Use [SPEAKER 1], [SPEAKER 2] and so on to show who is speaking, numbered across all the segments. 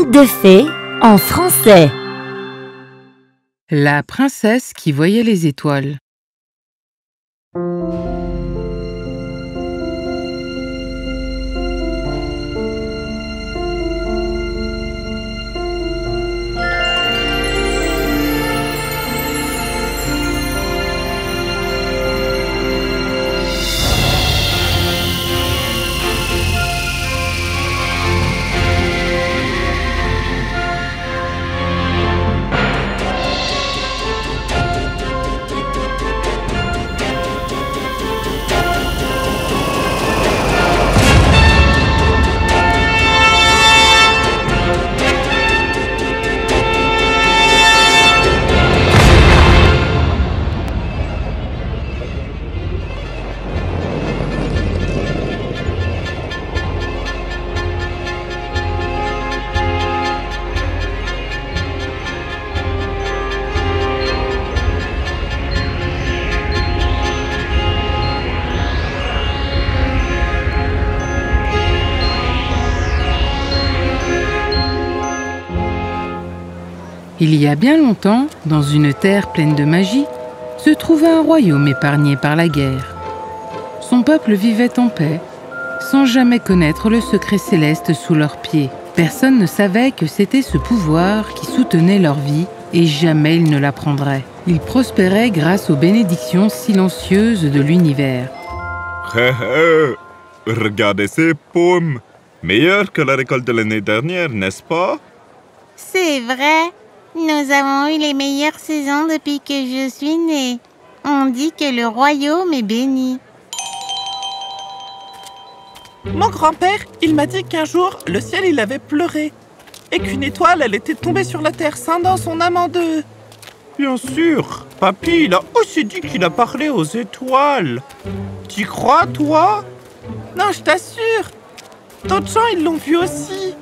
[SPEAKER 1] Conte de fées en français.
[SPEAKER 2] La princesse qui voyait les étoiles. Il y a bien longtemps, dans une terre pleine de magie, se trouvait un royaume épargné par la guerre. Son peuple vivait en paix, sans jamais connaître le secret céleste sous leurs pieds. Personne ne savait que c'était ce pouvoir qui soutenait leur vie et jamais ils ne l'apprendraient. Ils prospéraient grâce aux bénédictions silencieuses de l'univers.
[SPEAKER 3] Hé hé, regardez ces pommes, meilleures que la récolte de l'année dernière, n'est-ce pas?
[SPEAKER 4] C'est vrai, nous avons eu les meilleures saisons depuis que je suis née. On dit que le royaume est béni.
[SPEAKER 5] Mon grand-père, il m'a dit qu'un jour, le ciel il avait pleuré et qu'une étoile, elle était tombée sur la terre scindant son âme en deux.
[SPEAKER 6] Bien sûr, papy, il a aussi dit qu'il a parlé aux étoiles. T'y crois, toi?
[SPEAKER 5] Non, je t'assure. D'autres gens, ils l'ont vu aussi.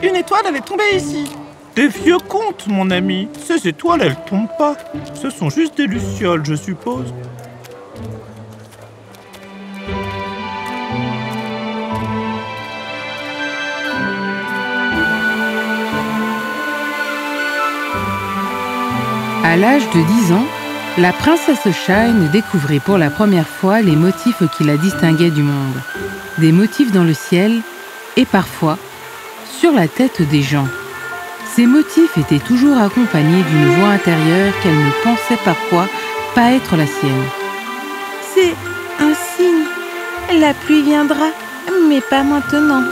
[SPEAKER 5] Une étoile, elle est tombée ici.
[SPEAKER 6] Des vieux contes, mon ami. Ces étoiles, elles tombent pas. Ce sont juste des lucioles, je suppose.
[SPEAKER 2] À l'âge de 10 ans, la princesse Shine découvrit pour la première fois les motifs qui la distinguaient du monde. Des motifs dans le ciel et parfois sur la tête des gens. Ces motifs étaient toujours accompagnés d'une voix intérieure qu'elle ne pensait parfois pas être la sienne.
[SPEAKER 4] C'est un signe. La pluie viendra, mais pas maintenant.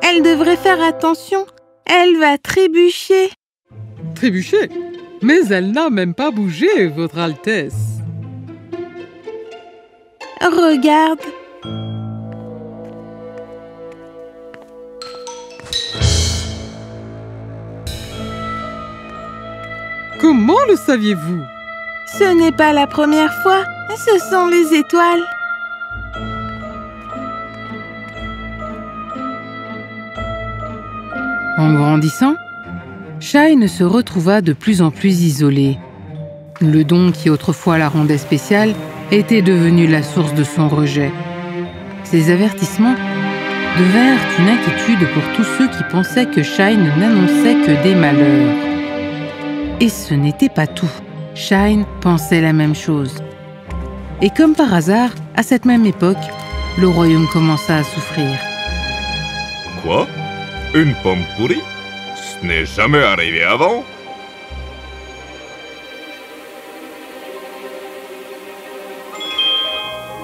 [SPEAKER 4] Elle devrait faire attention. Elle va trébucher.
[SPEAKER 2] Trébucher? Mais elle n'a même pas bougé, Votre Altesse.
[SPEAKER 4] Regarde.
[SPEAKER 2] Comment le saviez-vous?
[SPEAKER 4] Ce n'est pas la première fois. Ce sont les étoiles.
[SPEAKER 2] En grandissant, Shine se retrouva de plus en plus isolée. Le don qui autrefois la rendait spéciale était devenu la source de son rejet. Ces avertissements devinrent une inquiétude pour tous ceux qui pensaient que Shine n'annonçait que des malheurs. Et ce n'était pas tout. Shine pensait la même chose. Et comme par hasard, à cette même époque, le royaume commença à souffrir.
[SPEAKER 3] Quoi? Une pomme pourrie? Ce n'est jamais arrivé avant.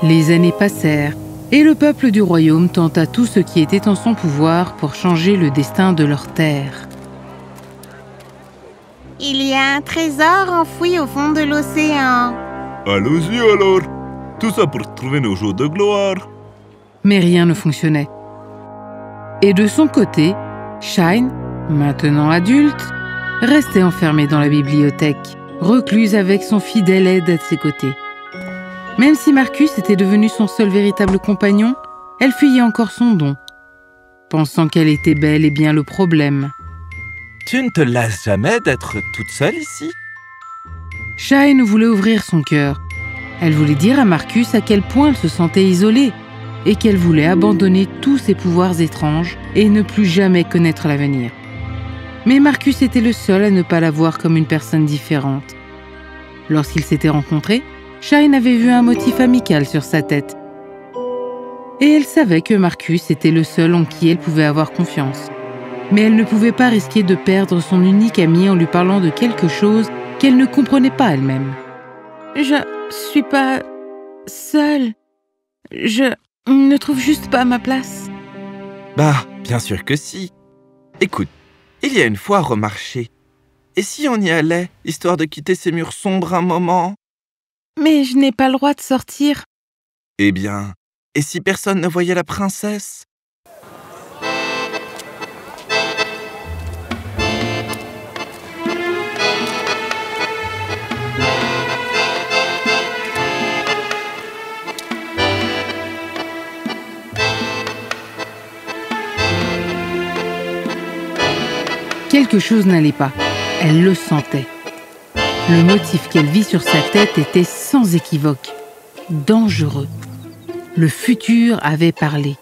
[SPEAKER 2] Les années passèrent, et le peuple du royaume tenta tout ce qui était en son pouvoir pour changer le destin de leur terre.
[SPEAKER 4] Il y a un trésor enfoui au fond de l'océan.
[SPEAKER 3] Allons-y alors. Tout ça pour trouver nos jours de gloire.
[SPEAKER 2] Mais rien ne fonctionnait. Et de son côté, Shine, maintenant adulte, restait enfermée dans la bibliothèque, recluse avec son fidèle aide à ses côtés. Même si Marcus était devenu son seul véritable compagnon, elle fuyait encore son don, pensant qu'elle était bel et bien le problème.
[SPEAKER 5] Tu ne te lasses jamais d'être toute seule ici?
[SPEAKER 2] Shine voulait ouvrir son cœur, Elle voulait dire à Marcus à quel point elle se sentait isolée et qu'elle voulait abandonner tous ses pouvoirs étranges et ne plus jamais connaître l'avenir. Mais Marcus était le seul à ne pas la voir comme une personne différente. Lorsqu'ils s'étaient rencontrés, Shine avait vu un motif amical sur sa tête. Et elle savait que Marcus était le seul en qui elle pouvait avoir confiance. Mais elle ne pouvait pas risquer de perdre son unique ami en lui parlant de quelque chose qu'elle ne comprenait pas elle-même. « Je suis pas seule. Je ne trouve juste pas ma place. »
[SPEAKER 5] Bah, bien sûr que si. Écoute, il y a une foire au marché. Et si on y allait, histoire de quitter ces murs sombres un moment?
[SPEAKER 2] Mais je n'ai pas le droit de sortir.
[SPEAKER 5] Eh bien, et si personne ne voyait la princesse?
[SPEAKER 2] Quelque chose n'allait pas. Elle le sentait. Le motif qu'elle vit sur sa tête était sans équivoque. Dangereux. Le futur avait parlé.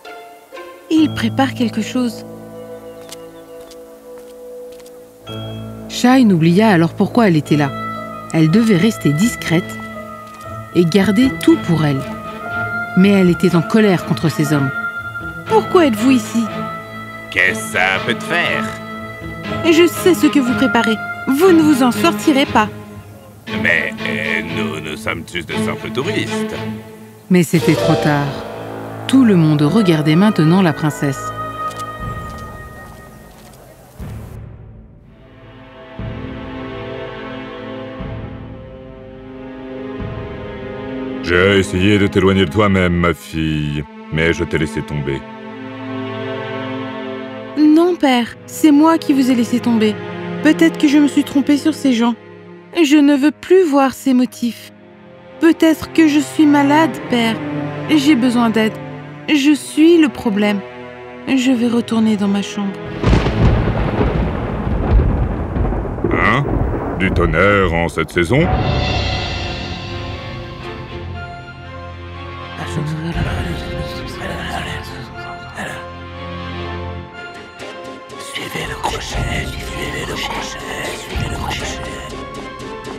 [SPEAKER 2] Il prépare quelque chose. Shine oublia alors pourquoi elle était là. Elle devait rester discrète et garder tout pour elle. Mais elle était en colère contre ces hommes. « Pourquoi êtes-vous ici ?»«
[SPEAKER 6] Qu'est-ce que ça peut te faire?
[SPEAKER 2] Je sais ce que vous préparez. Vous ne vous en sortirez pas. »
[SPEAKER 6] Mais nous sommes juste de simples touristes.
[SPEAKER 2] Mais c'était trop tard. Tout le monde regardait maintenant la princesse.
[SPEAKER 3] J'ai essayé de t'éloigner de toi-même, ma fille, mais je t'ai laissé tomber.
[SPEAKER 2] Non, père, c'est moi qui vous ai laissé tomber. Peut-être que je me suis trompée sur ces gens. Je ne veux plus voir ces motifs. Peut-être que je suis malade, père. J'ai besoin d'aide. Je suis le problème. Je vais retourner dans ma chambre.
[SPEAKER 3] Hein? Du tonnerre en cette saison?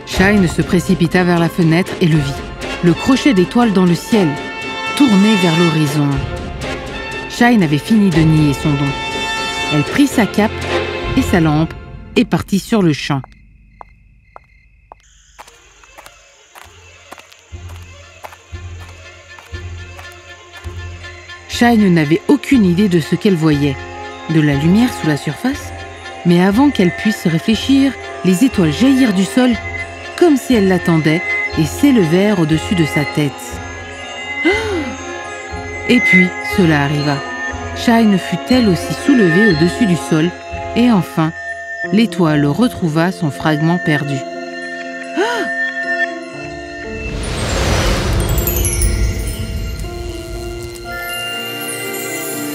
[SPEAKER 2] Shine se précipita vers la fenêtre et le vit. Le crochet d'étoiles dans le ciel, tourné vers l'horizon. Shine avait fini de nier son don. Elle prit sa cape et sa lampe et partit sur le champ. Shine n'avait aucune idée de ce qu'elle voyait. De la lumière sous la surface, mais avant qu'elle puisse réfléchir, les étoiles jaillirent du sol comme si elles l'attendaient et s'élevèrent au-dessus de sa tête. Et puis, cela arriva. Shine fut elle aussi soulevée au-dessus du sol et enfin, l'étoile retrouva son fragment perdu.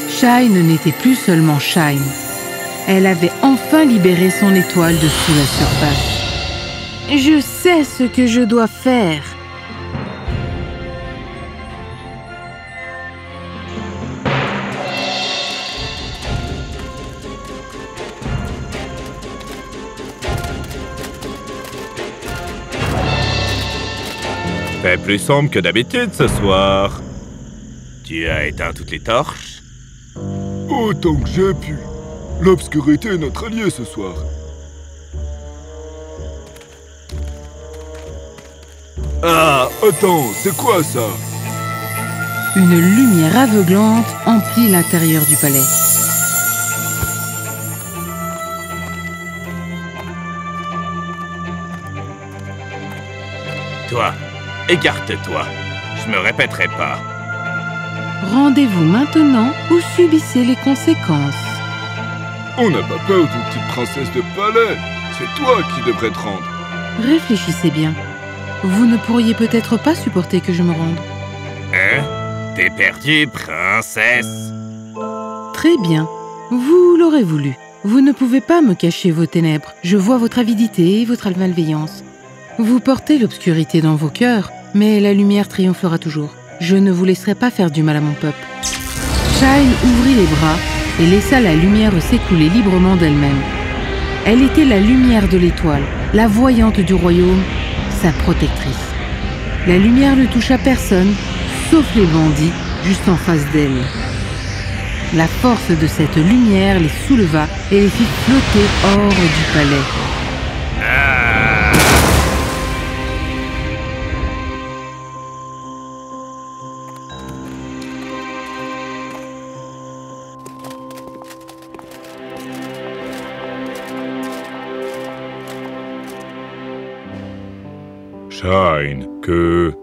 [SPEAKER 2] Shine n'était plus seulement Shine. Elle avait enfin libéré son étoile de sous la surface. Je sais ce que je dois faire.
[SPEAKER 6] Fait plus sombre que d'habitude ce soir. Tu as éteint toutes les torches?
[SPEAKER 7] Autant que j'ai pu. L'obscurité est notre allié ce soir. Ah, attends, c'est quoi ça?
[SPEAKER 2] Une lumière aveuglante emplit l'intérieur du palais.
[SPEAKER 6] Toi, écarte-toi. Je me répéterai pas.
[SPEAKER 2] Rendez-vous maintenant ou subissez les conséquences.
[SPEAKER 7] On n'a pas peur d'une petite princesse de palais. C'est toi qui devrais te rendre.
[SPEAKER 2] Réfléchissez bien. Vous ne pourriez peut-être pas supporter que je me rende.
[SPEAKER 6] Hein? T'es perdue, princesse.
[SPEAKER 2] Très bien. Vous l'aurez voulu. Vous ne pouvez pas me cacher vos ténèbres. Je vois votre avidité et votre malveillance. Vous portez l'obscurité dans vos cœurs, Mais la lumière triomphera toujours. Je ne vous laisserai pas faire du mal à mon peuple. Shine ouvrit les bras et laissa la lumière s'écouler librement d'elle-même. Elle était la lumière de l'étoile, la voyante du royaume, sa protectrice. La lumière ne toucha personne, sauf les bandits, juste en face d'elle. La force de cette lumière les souleva et les fit flotter hors du palais.
[SPEAKER 3] Shine, que...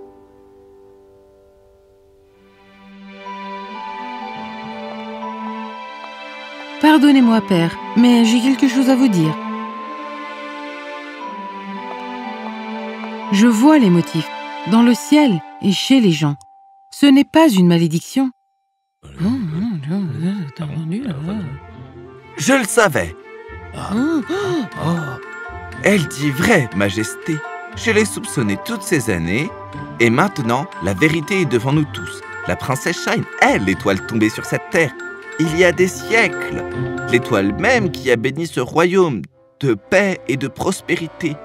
[SPEAKER 2] Pardonnez-moi, père, mais j'ai quelque chose à vous dire. Je vois les motifs, dans le ciel et chez les gens. Ce n'est pas une malédiction.
[SPEAKER 5] Je le savais. Elle dit vrai, Majesté. Je l'ai soupçonné toutes ces années, et maintenant, la vérité est devant nous tous. La princesse Shine est l'étoile tombée sur cette terre, il y a des siècles. L'étoile même qui a béni ce royaume de paix et de prospérité.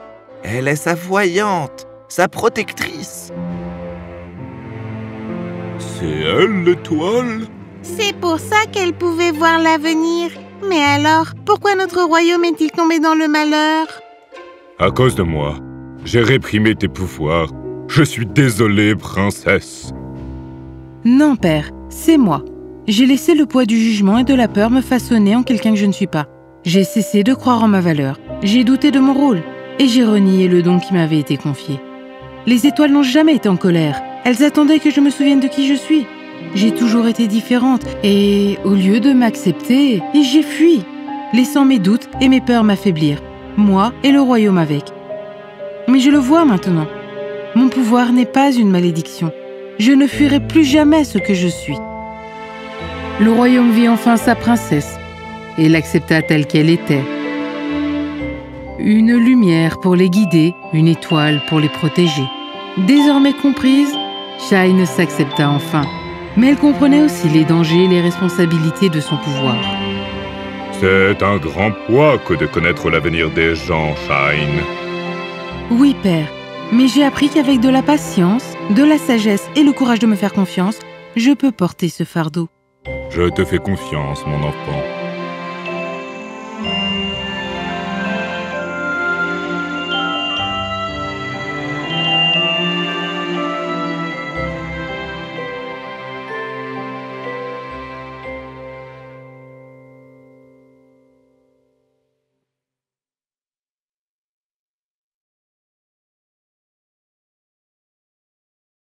[SPEAKER 5] Elle est sa voyante, sa protectrice.
[SPEAKER 3] C'est elle, l'étoile?
[SPEAKER 4] C'est pour ça qu'elle pouvait voir l'avenir. Mais alors, pourquoi notre royaume est-il tombé dans le malheur?
[SPEAKER 3] À cause de moi. J'ai réprimé tes pouvoirs. Je suis désolé, princesse.
[SPEAKER 2] Non, père, c'est moi. J'ai laissé le poids du jugement et de la peur me façonner en quelqu'un que je ne suis pas. J'ai cessé de croire en ma valeur. J'ai douté de mon rôle. Et j'ai renié le don qui m'avait été confié. Les étoiles n'ont jamais été en colère. Elles attendaient que je me souvienne de qui je suis. J'ai toujours été différente et, au lieu de m'accepter, j'ai fui, laissant mes doutes et mes peurs m'affaiblir, moi et le royaume avec. Mais je le vois maintenant. Mon pouvoir n'est pas une malédiction. Je ne fuirai plus jamais ce que je suis. Le royaume vit enfin sa princesse et l'accepta telle qu'elle était. Une lumière pour les guider, une étoile pour les protéger. Désormais comprise, Shine s'accepta enfin. Mais elle comprenait aussi les dangers et les responsabilités de son pouvoir.
[SPEAKER 3] C'est un grand poids que de connaître l'avenir des gens, Shine.
[SPEAKER 2] Oui, père, mais j'ai appris qu'avec de la patience, de la sagesse et le courage de me faire confiance, je peux porter ce fardeau.
[SPEAKER 3] Je te fais confiance, mon enfant.